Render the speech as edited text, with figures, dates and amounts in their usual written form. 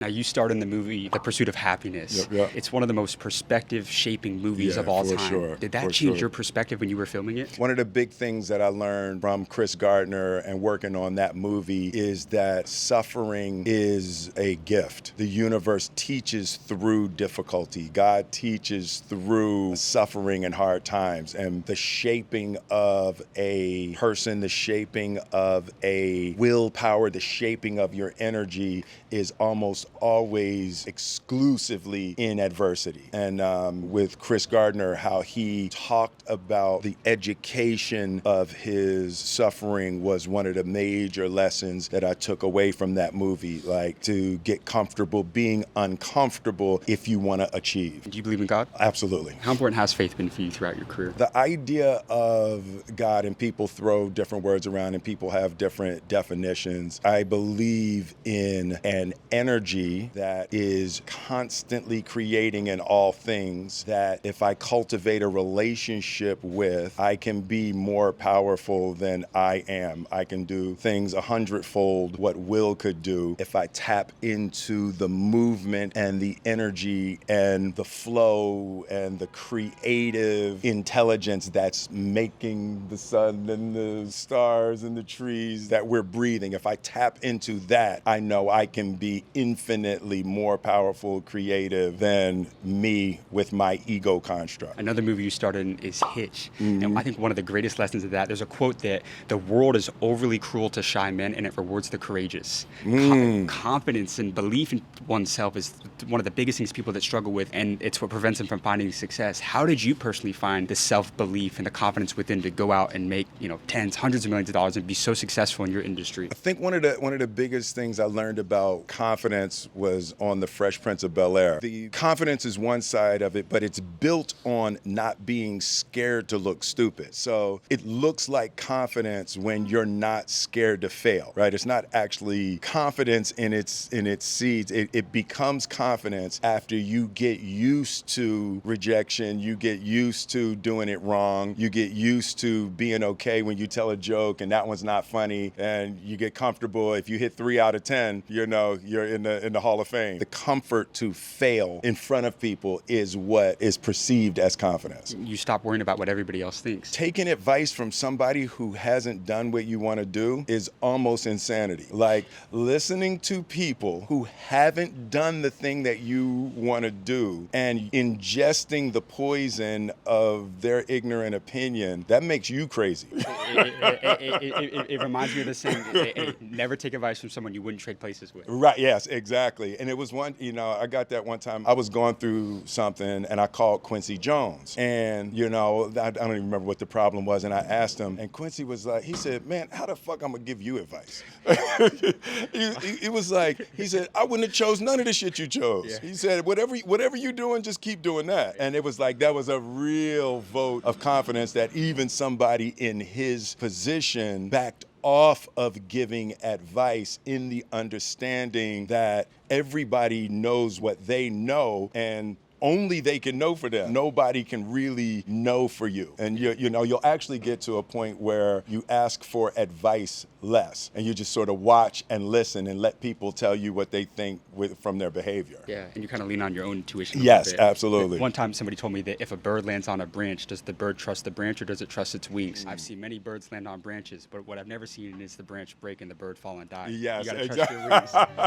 Now, you starred in the movie The Pursuit of Happiness. Yep. It's one of the most perspective-shaping movies of all for time. sure, Did that for change sure. your perspective when you were filming it? One of the big things that I learned from Chris Gardner and working on that movie is that suffering is a gift. The universe teaches through difficulty. God teaches through suffering and hard times. And the shaping of a person, the shaping of a willpower, the shaping of your energy is almost always exclusively in adversity. And with Chris Gardner, how he talked about the education of his suffering was one of the major lessons that I took away from that movie, like to get comfortable being uncomfortable if you want to achieve. Do you believe in God? Absolutely. How important has faith been for you throughout your career? The idea of God, and people throw different words around and people have different definitions. I believe in an energy that is constantly creating in all things, that if I cultivate a relationship with, I can be more powerful than I am. I can do things 100-fold what Will could do if I tap into the movement and the energy and the flow and the creative intelligence that's making the sun and the stars and the trees that we're breathing. If I tap into that, I know I can be infinitely more powerful, creative than me with my ego construct. Another movie you starred in is Hitch. And I think one of the greatest lessons of that, there's a quote that the world is overly cruel to shy men and it rewards the courageous. Confidence and belief in oneself is one of the biggest things people that struggle with, and it's what prevents them from finding success. How did you personally find the self-belief and the confidence within to go out and make, tens, hundreds of millions of dollars and be so successful in your industry? I think one of the biggest things I learned about confidence was on the Fresh Prince of Bel-Air. The confidence is one side of it, but it's built on not being scared to look stupid. So it looks like confidence when you're not scared to fail, right? It's not actually confidence in its seeds. It becomes confidence after you get used to rejection, you get used to doing it wrong, you get used to being okay when you tell a joke and that one's not funny, and you get comfortable if you hit 3 out of 10, you're in the Hall of Fame. The comfort to fail in front of people is what is perceived as confidence. You stop worrying about what everybody else thinks. Taking advice from somebody who hasn't done what you want to do is almost insanity. Like listening to people who haven't done the thing that you want to do and ingesting the poison of their ignorant opinion, that makes you crazy. It reminds me of the saying, never take advice from someone you wouldn't trade places with. Right, yes, exactly. And it was one, I got that one time. I was going through something and I called Quincy Jones. And, I don't even remember what the problem was. And I asked him, and Quincy was like, he said, man, how the fuck I'm gonna give you advice? He was like, he said, I wouldn't have chose none of the shit you chose. Yeah. He said, whatever you're doing, just keep doing that. And it was like, that was a real vote of confidence that even somebody in his position backed off of giving advice in the understanding that everybody knows what they know and only they can know for them. Nobody can really know for you. And you'll actually get to a point where you ask for advice less and you just sort of watch and listen and let people tell you what they think from their behavior. Yeah, and you kind of lean on your own intuition. Yes, absolutely. One time somebody told me that if a bird lands on a branch, does the bird trust the branch or does it trust its wings? I've seen many birds land on branches, but what I've never seen is the branch break and the bird fall and die. Yes, you gotta exactly. trust your wings.